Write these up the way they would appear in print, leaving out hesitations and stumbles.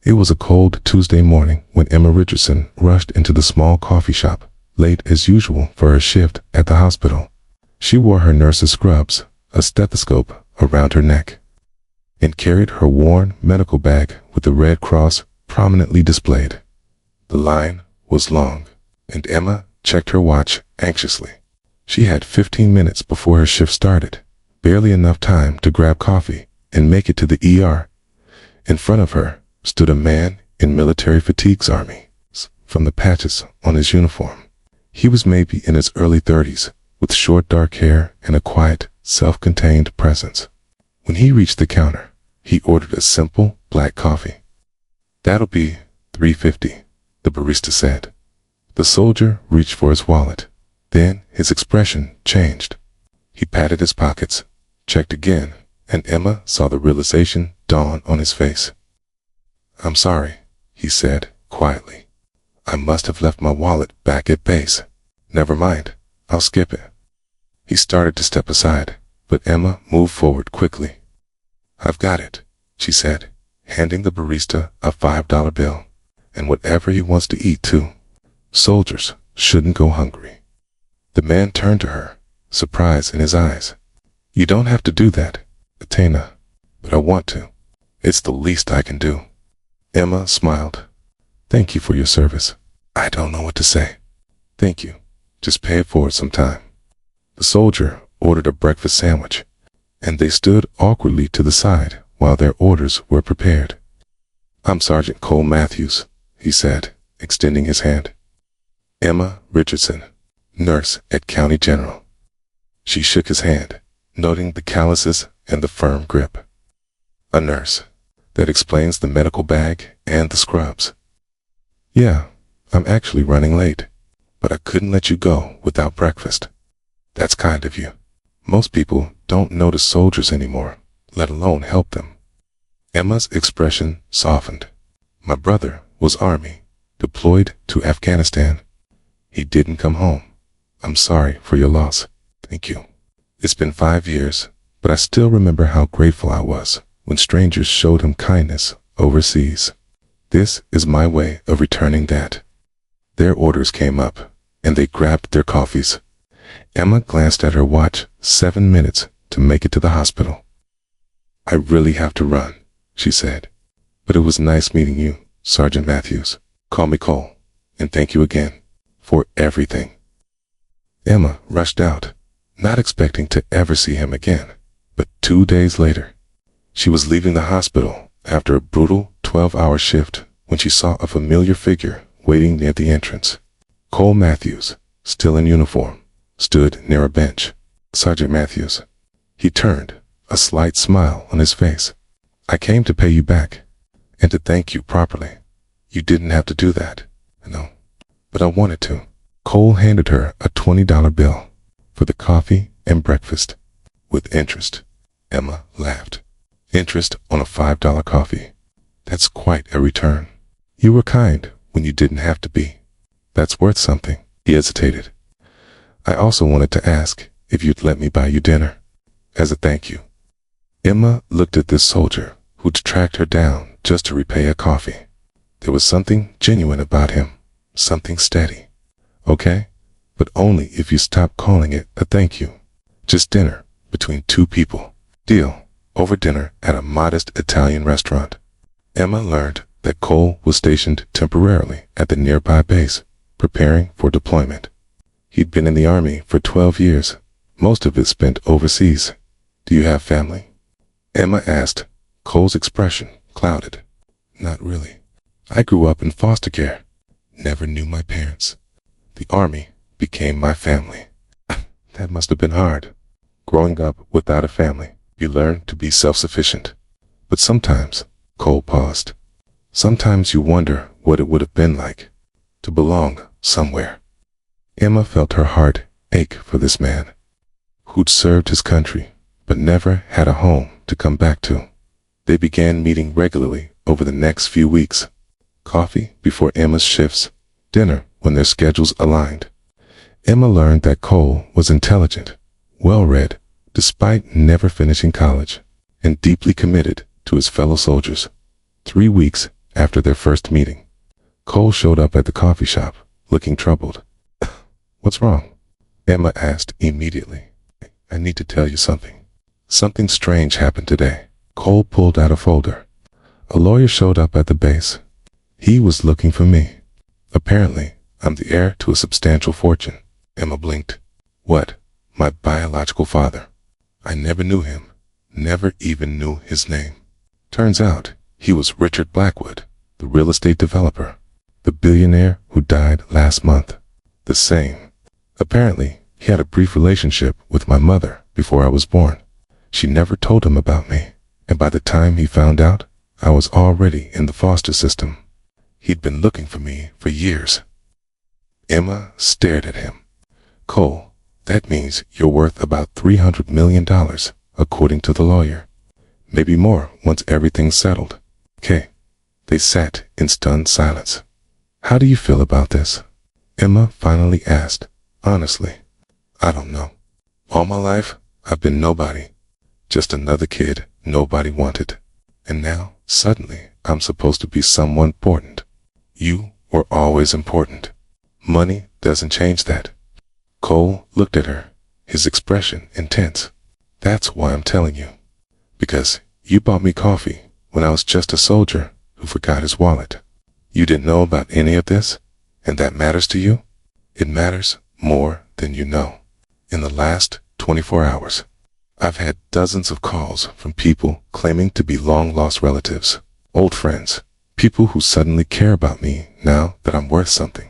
It was a cold Tuesday morning when Emma Richardson rushed into the small coffee shop, late as usual for her shift at the hospital. She wore her nurse's scrubs, a stethoscope around her neck, and carried her worn medical bag with the Red Cross prominently displayed. The line was long, and Emma checked her watch anxiously. She had 15 minutes before her shift started, barely enough time to grab coffee and make it to the ER. In front of her stood a man in military fatigues army, from the patches on his uniform. He was maybe in his early 30s, with short dark hair and a quiet, self-contained presence. When he reached the counter, he ordered a simple black coffee. "That'll be $3.50, the barista said. The soldier reached for his wallet. Then his expression changed. He patted his pockets, checked again, and Emma saw the realization dawn on his face. "I'm sorry," he said quietly. "I must have left my wallet back at base. Never mind, I'll skip it." He started to step aside, but Emma moved forward quickly. "I've got it," she said, handing the barista a $5 bill. "And whatever he wants to eat, too. Soldiers shouldn't go hungry." The man turned to her, surprise in his eyes. "You don't have to do that, Athena, but I want to. It's the least I can do." Emma smiled. "Thank you for your service. I don't know what to say. Thank you. Just pay it forward sometime." The soldier ordered a breakfast sandwich, and they stood awkwardly to the side while their orders were prepared. "I'm Sergeant Cole Matthews," he said, extending his hand. "Emma Richardson, nurse at County General." She shook his hand, noting the calluses and the firm grip. "A nurse. That explains the medical bag and the scrubs." "Yeah, I'm actually running late, but I couldn't let you go without breakfast." "That's kind of you. Most people don't notice soldiers anymore, let alone help them." Emma's expression softened. "My brother was Army, deployed to Afghanistan. He didn't come home. I'm sorry for your loss." "Thank you. It's been 5 years, but I still remember how grateful I was when strangers showed him kindness overseas. This is my way of returning that." Their orders came up, and they grabbed their coffees. Emma glanced at her watch, 7 minutes to make it to the hospital. "I really have to run," she said. "But it was nice meeting you, Sergeant Matthews. Call me Cole, and thank you again for everything." Emma rushed out, not expecting to ever see him again. But 2 days later, she was leaving the hospital after a brutal 12-hour shift when she saw a familiar figure waiting near the entrance. Cole Matthews, still in uniform, stood near a bench. "Sergeant Matthews." He turned, a slight smile on his face. "I came to pay you back, and to thank you properly. You didn't have to do that, no, but I wanted to." Cole handed her a $20 bill for the coffee and breakfast, with interest. Emma laughed. "Interest on a $5 coffee. That's quite a return. You were kind when you didn't have to be. That's worth something." He hesitated. "I also wanted to ask if you'd let me buy you dinner, as a thank you." Emma looked at this soldier who'd tracked her down just to repay a coffee. There was something genuine about him, something steady. "Okay, but only if you stop calling it a thank you. Just dinner between two people. Deal. Over dinner at a modest Italian restaurant." Emma learned that Cole was stationed temporarily at the nearby base, preparing for deployment. He'd been in the Army for 12 years, most of it spent overseas. "Do you have family?" Emma asked. Cole's expression clouded. "Not really. I grew up in foster care. Never knew my parents. The Army became my family." "That must have been hard. Growing up without a family, you learn to be self-sufficient. But sometimes," Cole paused, "sometimes you wonder what it would have been like to belong somewhere." Emma felt her heart ache for this man, who'd served his country, but never had a home to come back to. They began meeting regularly over the next few weeks. Coffee before Emma's shifts, dinner when their schedules aligned. Emma learned that Cole was intelligent, well-read, despite never finishing college, and deeply committed to his fellow soldiers. 3 weeks after their first meeting. Cole showed up at the coffee shop, looking troubled. "What's wrong?" Emma asked immediately. "I need to tell you something. Something strange happened today." Cole pulled out a folder. A lawyer showed up at the base. He was looking for me. Apparently, I'm the heir to a substantial fortune. Emma blinked. "What? My biological father? I never knew him. Never even knew his name." Turns out, he was Richard Blackwood, the real estate developer. The billionaire who died last month. The same. Apparently, he had a brief relationship with my mother before I was born. She never told him about me, and by the time he found out, I was already in the foster system. He'd been looking for me for years. Emma stared at him. "Cole, that means you're worth about $300 million, according to the lawyer. Maybe more once everything's settled." "Okay." They sat in stunned silence. "How do you feel about this?" Emma finally asked. "Honestly, I don't know. All my life, I've been nobody. Just another kid nobody wanted. And now, suddenly, I'm supposed to be someone important. You were always important. Money doesn't change that." Cole looked at her, his expression intense. "That's why I'm telling you. Because you bought me coffee when I was just a soldier who forgot his wallet. You didn't know about any of this, and that matters to you? It matters more than you know. In the last 24 hours, I've had dozens of calls from people claiming to be long-lost relatives, old friends, people who suddenly care about me now that I'm worth something.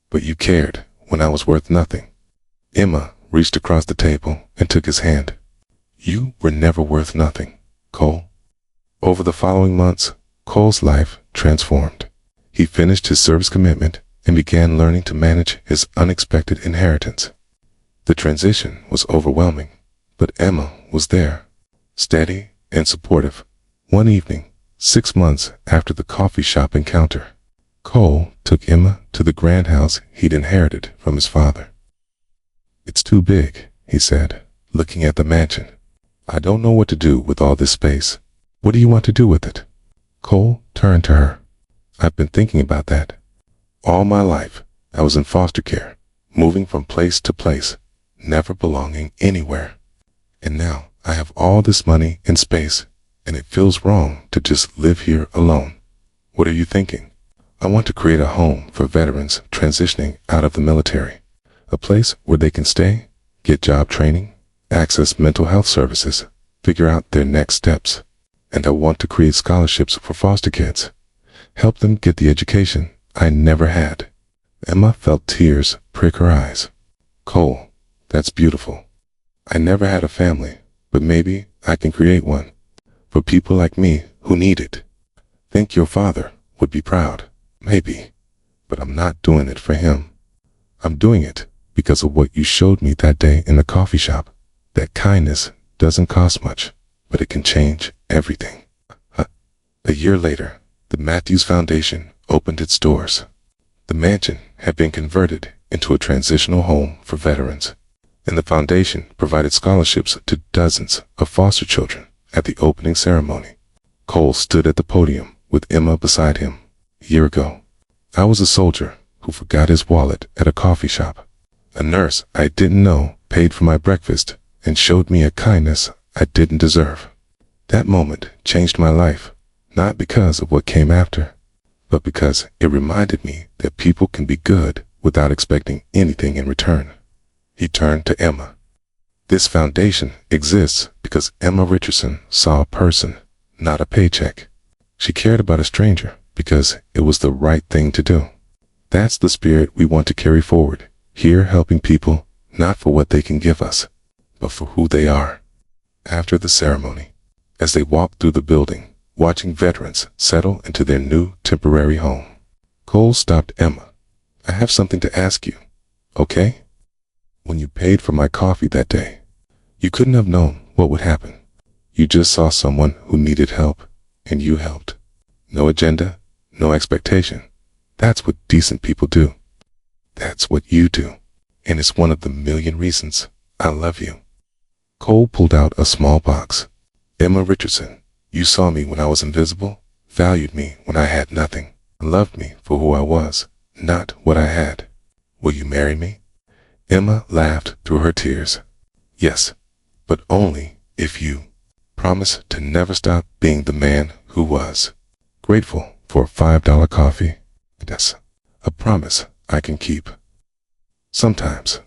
But you cared when I was worth nothing." Emma reached across the table and took his hand. "You were never worth nothing, Cole." Over the following months, Cole's life transformed. He finished his service commitment and began learning to manage his unexpected inheritance. The transition was overwhelming, but Emma was there, steady and supportive. One evening, 6 months after the coffee shop encounter, Cole took Emma to the grand house he'd inherited from his father. "It's too big," he said, looking at the mansion. "I don't know what to do with all this space. What do you want to do with it?" Cole turned to her. "I've been thinking about that. All my life, I was in foster care, moving from place to place, never belonging anywhere. And now I have all this money and space, and it feels wrong to just live here alone. What are you thinking?" "I want to create a home for veterans transitioning out of the military. A place where they can stay, get job training, access mental health services, figure out their next steps. And I want to create scholarships for foster kids, help them get the education I never had." Emma felt tears prick her eyes. "Cole, that's beautiful. I never had a family, but maybe I can create one for people like me who need it. Think your father would be proud, maybe, but I'm not doing it for him. I'm doing it because of what you showed me that day in the coffee shop. That kindness doesn't cost much, but it can change everything." A year later, the Matthews Foundation opened its doors. The mansion had been converted into a transitional home for veterans, and the foundation provided scholarships to dozens of foster children at the opening ceremony. Cole stood at the podium with Emma beside him. "A year ago, I was a soldier who forgot his wallet at a coffee shop. A nurse I didn't know paid for my breakfast and showed me a kindness I didn't deserve. That moment changed my life, not because of what came after, but because it reminded me that people can be good without expecting anything in return." He turned to Emma. "This foundation exists because Emma Richardson saw a person, not a paycheck. She cared about a stranger because it was the right thing to do. That's the spirit we want to carry forward, here helping people, not for what they can give us, but for who they are." After the ceremony, as they walked through the building, watching veterans settle into their new temporary home, Cole stopped Emma. "I have something to ask you, okay? When you paid for my coffee that day, you couldn't have known what would happen. You just saw someone who needed help, and you helped. No agenda, no expectation. That's what decent people do. That's what you do, and it's one of the million reasons I love you." Cole pulled out a small box. "Emma Richardson, you saw me when I was invisible, valued me when I had nothing, and loved me for who I was, not what I had. Will you marry me? Emma laughed through her tears. Yes, but only if you promise to never stop being the man who was. Grateful for a $5 coffee. That's a promise I can keep. Sometimes,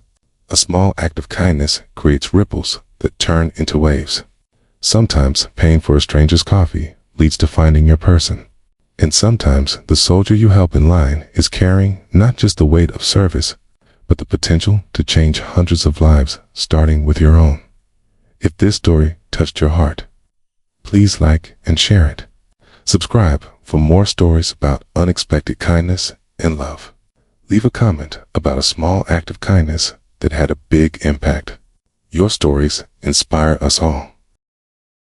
a small act of kindness creates ripples that turn into waves. Sometimes paying for a stranger's coffee leads to finding your person. And sometimes the soldier you help in line is carrying not just the weight of service, but the potential to change hundreds of lives, starting with your own. If this story touched your heart, please like and share it. Subscribe for more stories about unexpected kindness and love. Leave a comment about a small act of kindness that had a big impact. Your stories inspire us all.